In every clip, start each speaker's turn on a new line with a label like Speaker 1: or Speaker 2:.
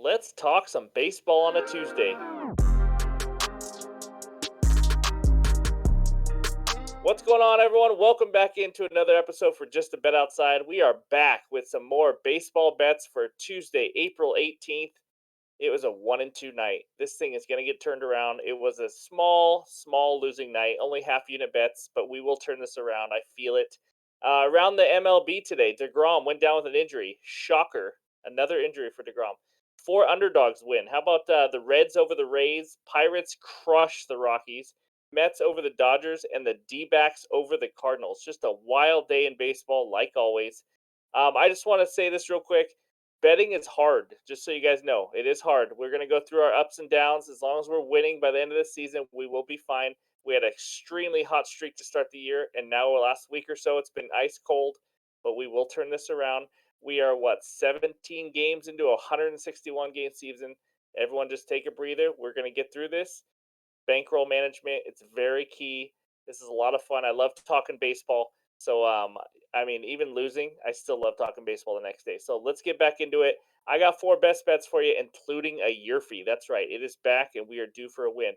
Speaker 1: Let's talk some baseball on a Tuesday. What's going on, everyone? Welcome back into another episode for Just a Bet Outside. We are back with some more baseball bets for Tuesday, April 18th. It was a 1-2 night. This thing is going to get turned around. It was a small losing night, only half unit bets, but we will turn this around. I feel it. Around the MLB today, DeGrom went down with an injury. Shocker. Another injury for DeGrom. Four underdogs win. How about the Reds over the Rays? Pirates crush the Rockies. Mets over the Dodgers, and the D-backs over the Cardinals. Just a wild day in baseball, like always. I just want to say this real quick. Betting is hard, just so you guys know. It is hard. We're going to go through our ups and downs. As long as we're winning by the end of the season, we will be fine. We had an extremely hot streak to start the year, and now the last week or so, it's been ice cold, but we will turn this around. We are, 17 games into a 161 game season. Everyone just take a breather. We're going to get through this. Bankroll management, it's very key. This is a lot of fun. I love talking baseball. So, even losing, I still love talking baseball the next day. So let's get back into it. I got four best bets for you, including a year fee. That's right. It is back, and we are due for a win.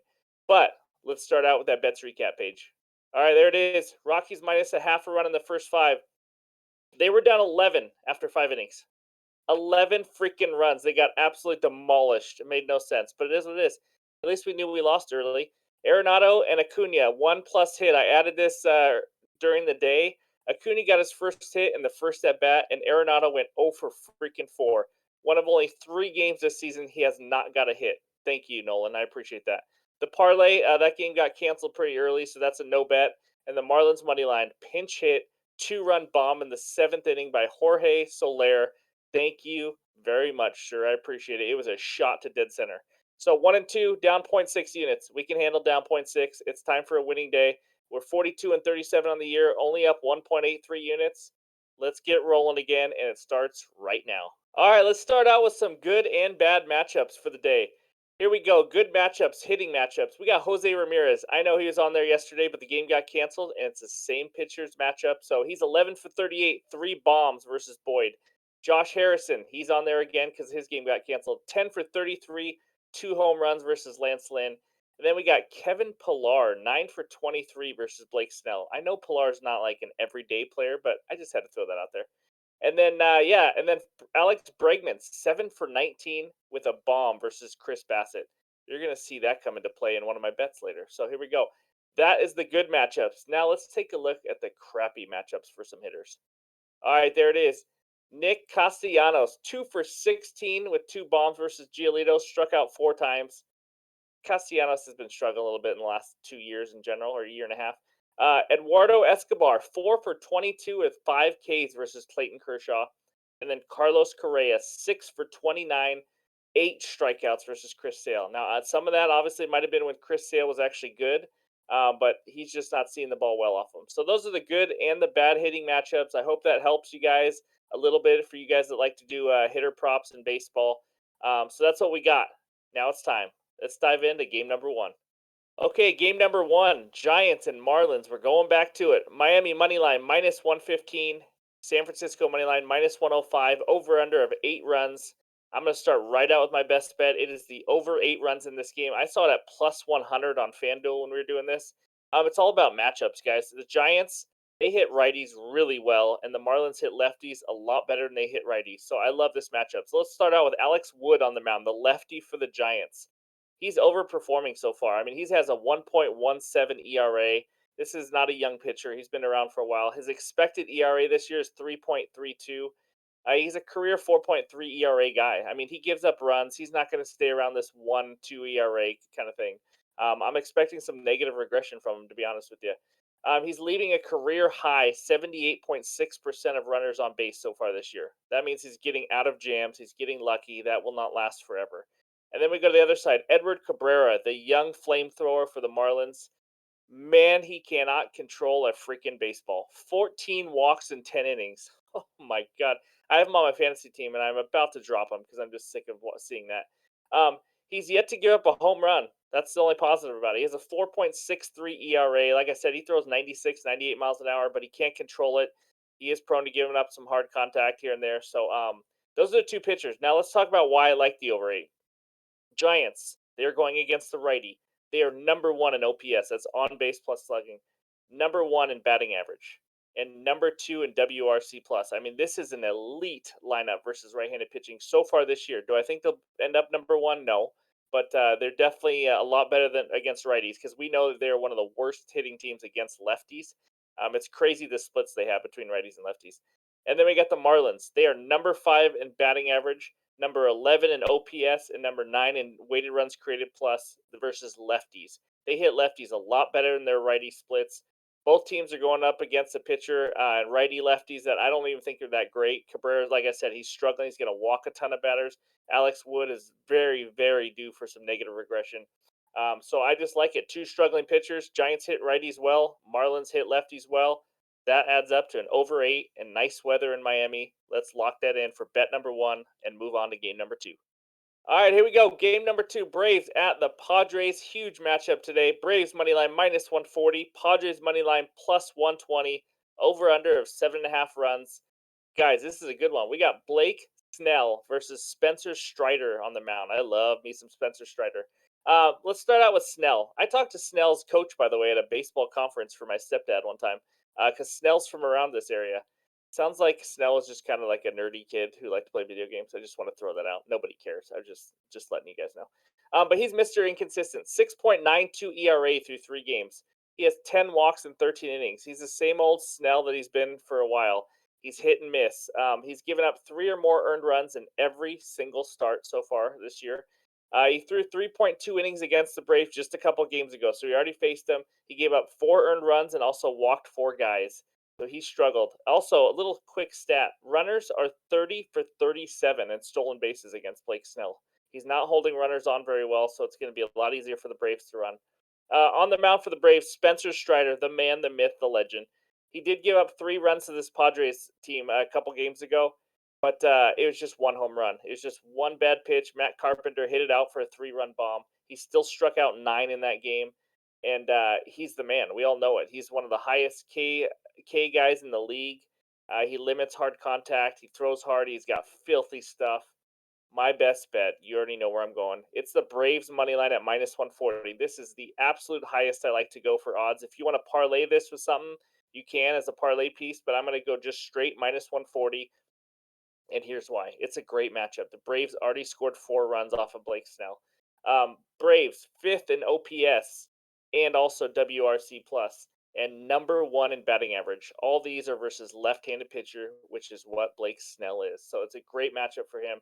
Speaker 1: But let's start out with that bets recap page. All right, there it is. Rockies minus a half a run in the first five. They were down 11 after 5 innings. 11 freaking runs. They got absolutely demolished. It made no sense, but it is what it is. At least we knew we lost early. Arenado and Acuna, 1+ hit. I added this during the day. Acuna got his first hit in the first at bat, and Arenado went 0 for freaking 4. One of only 3 games this season he has not got a hit. Thank you, Nolan. I appreciate that. The parlay, that game got canceled pretty early, so that's a no bet. And the Marlins money line, pinch hit, 2-run bomb in the 7th inning by Jorge Soler. Thank you very much, sir. I appreciate it. It was a shot to dead center. So 1-2, down 0.6 units. We can handle down 0.6. It's time for a winning day. We're 42-37 on the year, only up 1.83 units. Let's get rolling again, and it starts right now. All right, let's start out with some good and bad matchups for the day. Here we go. Good matchups, hitting matchups. We got Jose Ramirez. I know he was on there yesterday, but the game got canceled, and it's the same pitcher's matchup. So he's 11 for 38, 3 bombs versus Boyd. Josh Harrison, he's on there again because his game got canceled. 10 for 33, 2 home runs versus Lance Lynn. And then we got Kevin Pillar, 9 for 23 versus Blake Snell. I know Pillar's not like an everyday player, but I just had to throw that out there. And then, Alex Bregman, 7 for 19 with a bomb versus Chris Bassett. You're going to see that come into play in one of my bets later. So here we go. That is the good matchups. Now let's take a look at the crappy matchups for some hitters. All right, there it is. Nick Castellanos, 2 for 16 with 2 bombs versus Giolito, struck out 4 times. Castellanos has been struggling a little bit in the last 2 years in general, or a year and a half. Eduardo Escobar, 4 for 22 with 5 Ks versus Clayton Kershaw. And then Carlos Correa, 6 for 29, 8 strikeouts versus Chris Sale. Now, some of that obviously might have been when Chris Sale was actually good, but he's just not seeing the ball well off him. So those are the good and the bad hitting matchups. I hope that helps you guys a little bit for you guys that like to do hitter props in baseball. So that's what we got. Now it's time. Let's dive into game number one. Okay, game number one, Giants and Marlins. We're going back to it. Miami money line minus 115. San Francisco money line minus 105. Over under of 8 runs. I'm going to start right out with my best bet. It is the over 8 runs in this game. I saw it at plus 100 on FanDuel when we were doing this. It's all about matchups, guys. The Giants, they hit righties really well, and the Marlins hit lefties a lot better than they hit righties. So I love this matchup. So let's start out with Alex Wood on the mound, the lefty for the Giants. He's overperforming so far. I mean, he has a 1.17 ERA. This is not a young pitcher. He's been around for a while. His expected ERA this year is 3.32. He's a career 4.3 ERA guy. I mean, he gives up runs. He's not going to stay around this 1-2 ERA kind of thing. I'm expecting some negative regression from him, to be honest with you. He's leading a career high 78.6% of runners on base so far this year. That means he's getting out of jams. He's getting lucky. That will not last forever. And then we go to the other side. Edward Cabrera, the young flamethrower for the Marlins. Man, he cannot control a freaking baseball. 14 walks in 10 innings. Oh, my God. I have him on my fantasy team, and I'm about to drop him because I'm just sick of seeing that. He's yet to give up a home run. That's the only positive about it. He has a 4.63 ERA. Like I said, he throws 96, 98 miles an hour, but he can't control it. He is prone to giving up some hard contact here and there. So Those are the two pitchers. Now let's talk about why I like the over 8. Giants, they're going against the righty. They are number one in OPS. That's on base plus slugging. Number one in batting average. And number two in WRC plus. I mean, this is an elite lineup versus right-handed pitching so far this year. Do I think they'll end up number one? No, but they're definitely a lot better than against righties because we know that they're one of the worst hitting teams against lefties. It's crazy the splits they have between righties and lefties. And then we got the Marlins. They are number five in batting average, number 11 in OPS, and number 9 in weighted runs created plus versus lefties. They hit lefties a lot better than their righty splits. Both teams are going up against a pitcher, righty lefties that I don't even think are that great. Cabrera, like I said, he's struggling. He's going to walk a ton of batters. Alex Wood is very, very due for some negative regression. So I just like it. Two struggling pitchers. Giants hit righties well. Marlins hit lefties well. That adds up to an over 8 and nice weather in Miami. Let's lock that in for bet number 1 and move on to game number 2. All right, here we go. Game number 2, Braves at the Padres. Huge matchup today. Braves money line minus 140. Padres money line plus 120. Over under of 7.5 runs. Guys, this is a good one. We got Blake Snell versus Spencer Strider on the mound. I love me some Spencer Strider. Let's start out with Snell. I talked to Snell's coach, by the way, at a baseball conference for my stepdad one time, because Snell's from around this area. Sounds like Snell is just kind of like a nerdy kid who liked to play video games. I just want to throw that out. Nobody cares. I'm just letting you guys know. But he's Mr. Inconsistent. 6.92 ERA through 3 games. He has 10 walks in 13 innings. He's the same old Snell that he's been for a while. He's hit and miss. He's given up 3 or more earned runs in every single start so far this year. He threw 3.2 innings against the Braves just a couple games ago, so he already faced them. He gave up 4 earned runs and also walked 4 guys. So he struggled. Also, a little quick stat. Runners are 30 for 37 in stolen bases against Blake Snell. He's not holding runners on very well, so it's going to be a lot easier for the Braves to run. On the mound for the Braves, Spencer Strider, the man, the myth, the legend. He did give up 3 runs to this Padres team a couple games ago, but it was just 1 home run. It was just 1 bad pitch. Matt Carpenter hit it out for a 3-run bomb. He still struck out 9 in that game, and he's the man. We all know it. He's one of the highest K guys in the league. He limits hard contact. He throws hard. He's got filthy stuff. My best bet, you already know where I'm going. It's the Braves money line at minus 140. This is the absolute highest I like to go for odds. If you want to parlay this with something, you can as a parlay piece, but I'm going to go just straight minus 140. And here's why. It's a great matchup. The Braves already scored 4 runs off of Blake Snell. Braves, 5th in OPS and also WRC plus, and number 1 in batting average. All these are versus left-handed pitcher, which is what Blake Snell is. So it's a great matchup for him.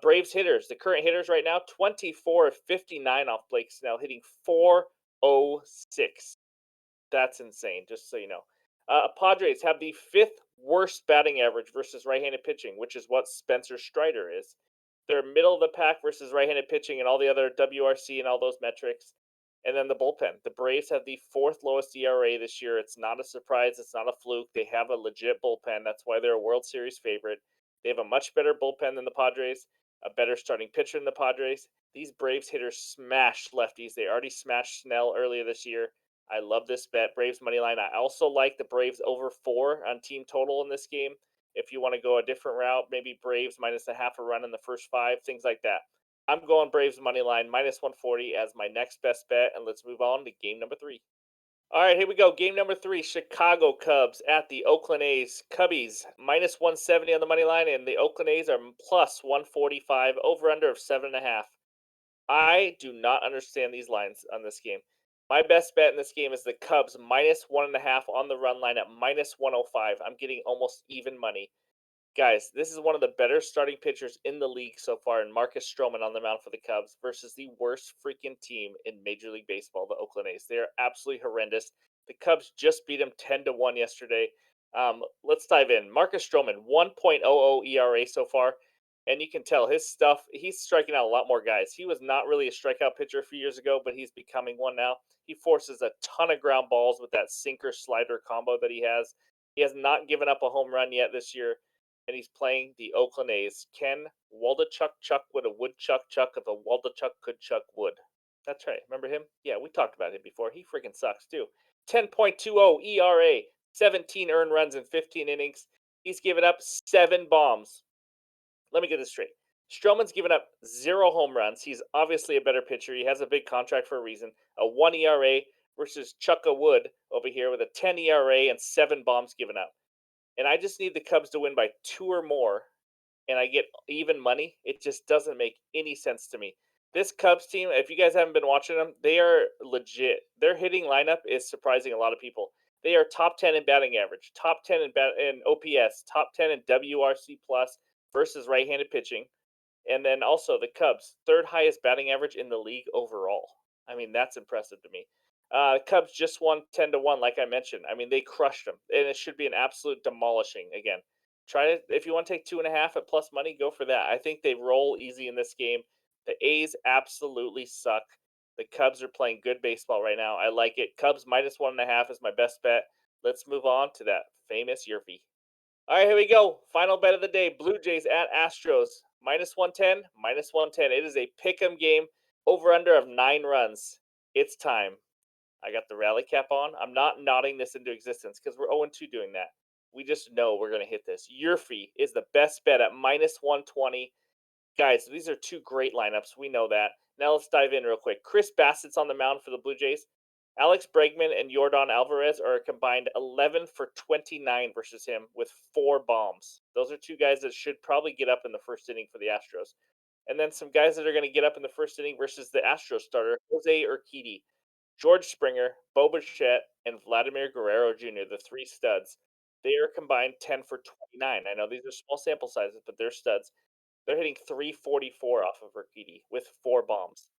Speaker 1: Braves hitters, the current hitters right now, 24 of 59 off Blake Snell, hitting 406. That's insane, just so you know. Padres have the 5th worst batting average versus right-handed pitching, which is what Spencer Strider is. They're middle of the pack versus right-handed pitching and all the other WRC and all those metrics. And then the bullpen. The Braves have the 4th lowest ERA this year. It's not a surprise. It's not a fluke. They have a legit bullpen. That's why they're a World Series favorite. They have a much better bullpen than the Padres, a better starting pitcher than the Padres. These Braves hitters smash lefties. They already smashed Snell earlier this year. I love this bet. Braves money line. I also like the Braves over 4 on team total in this game. If you want to go a different route, maybe Braves minus a half a run in the first 5, things like that. I'm going Braves money line minus 140 as my next best bet, and let's move on to game number 3. All right, here we go. Game number 3, Chicago Cubs at the Oakland A's. Cubbies minus 170 on the money line, and the Oakland A's are plus 145, over under of 7.5. I do not understand these lines on this game. My best bet in this game is the Cubs minus 1.5 on the run line at minus 105. I'm getting almost even money. Guys, this is one of the better starting pitchers in the league so far, and Marcus Stroman on the mound for the Cubs versus the worst freaking team in Major League Baseball, the Oakland A's. They are absolutely horrendous. The Cubs just beat them 10-1 yesterday. Let's dive in. Marcus Stroman, 1.00 ERA so far, and you can tell his stuff. He's striking out a lot more guys. He was not really a strikeout pitcher a few years ago, but he's becoming one now. He forces a ton of ground balls with that sinker slider combo that he has. He has not given up a home run yet this year, and he's playing the Oakland A's. Ken Waldichuk Chuck would a woodchuck chuck if a Waldichuk could chuck wood. That's right. Remember him? Yeah, we talked about him before. He freaking sucks too. 10.20 ERA, 17 earned runs in 15 innings. He's given up 7 bombs. Let me get this straight. Stroman's given up 0 home runs. He's obviously a better pitcher. He has a big contract for a reason. A 1 ERA versus Chucka Wood over here with a 10 ERA and 7 bombs given up. And I just need the Cubs to win by 2 or more and I get even money. It just doesn't make any sense to me. This Cubs team, if you guys haven't been watching them, they are legit. Their hitting lineup is surprising a lot of people. They are top 10 in batting average, top 10 in OPS, top 10 in WRC plus versus right-handed pitching. And then also the Cubs, third highest batting average in the league overall. I mean, that's impressive to me. Cubs just won 10-1, like I mentioned. I mean, they crushed them, and it should be an absolute demolishing again. Try it if you want to take 2.5 at plus money, go for that. I think they roll easy in this game. The A's absolutely suck. The Cubs are playing good baseball right now. I like it. Cubs minus 1.5 is my best bet. Let's move on to that famous Yerfie. All right, here we go. Final bet of the day. Blue Jays at Astros. Minus 110, minus 110. It is a pick 'em game. Over under of 9 runs. It's time. I got the rally cap on. I'm not nodding this into existence because we're 0-2 doing that. We just know we're going to hit this. Yerfie is the best bet at minus 120. Guys, these are two great lineups. We know that. Now let's dive in real quick. Chris Bassett's on the mound for the Blue Jays. Alex Bregman and Jordan Alvarez are a combined 11 for 29 versus him with 4 bombs. Those are two guys that should probably get up in the first inning for the Astros. And then some guys that are going to get up in the first inning versus the Astros starter, Jose Urquidy, George Springer, Bo Bichette, and Vladimir Guerrero Jr., the 3 studs. They are combined 10 for 29. I know these are small sample sizes, but they're studs. They're hitting 344 off of Urquidy with 4 bombs.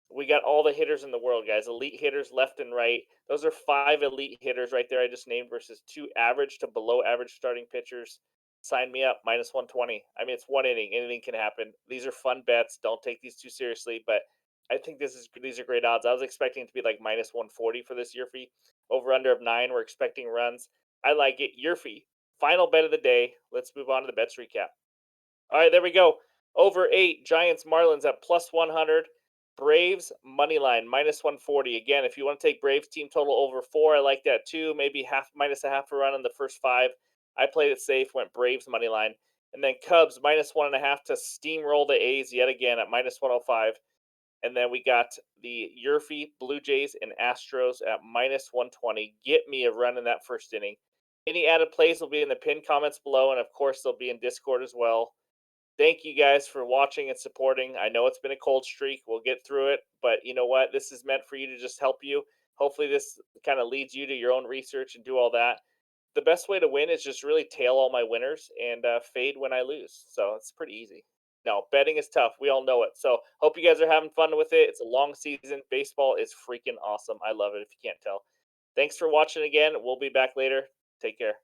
Speaker 1: We got all the hitters in the world, guys. Elite hitters left and right. Those are 5 elite hitters right there I just named versus 2 average to below average starting pitchers. Sign me up, minus 120. I mean, it's one inning. Anything can happen. These are fun bets. Don't take these too seriously, but I think these are great odds. I was expecting it to be like minus 140 for this year fee. Over under of 9. We're expecting runs. I like it. Year fee. Final bet of the day. Let's move on to the bets recap. All right, there we go. Over 8, Giants Marlins at plus 100. Braves money line minus 140. Again, if you want to take Braves team total over 4, I like that too. Maybe minus a half a run in the first 5. I played it safe, went Braves money line. And then Cubs minus 1.5 to steamroll the A's yet again at minus 105. And then we got the Yerfie Blue Jays and Astros at minus 120. Get me a run in that first inning. Any added plays will be in the pinned comments below, and of course, they'll be in Discord as well. Thank you guys for watching and supporting. I know it's been a cold streak. We'll get through it, but you know what? This is meant for you to just help you. Hopefully, this kind of leads you to your own research and do all that. The best way to win is just really tail all my winners and fade when I lose. So it's pretty easy. No, betting is tough. We all know it. So hope you guys are having fun with it. It's a long season. Baseball is freaking awesome. I love it if you can't tell. Thanks for watching again. We'll be back later. Take care.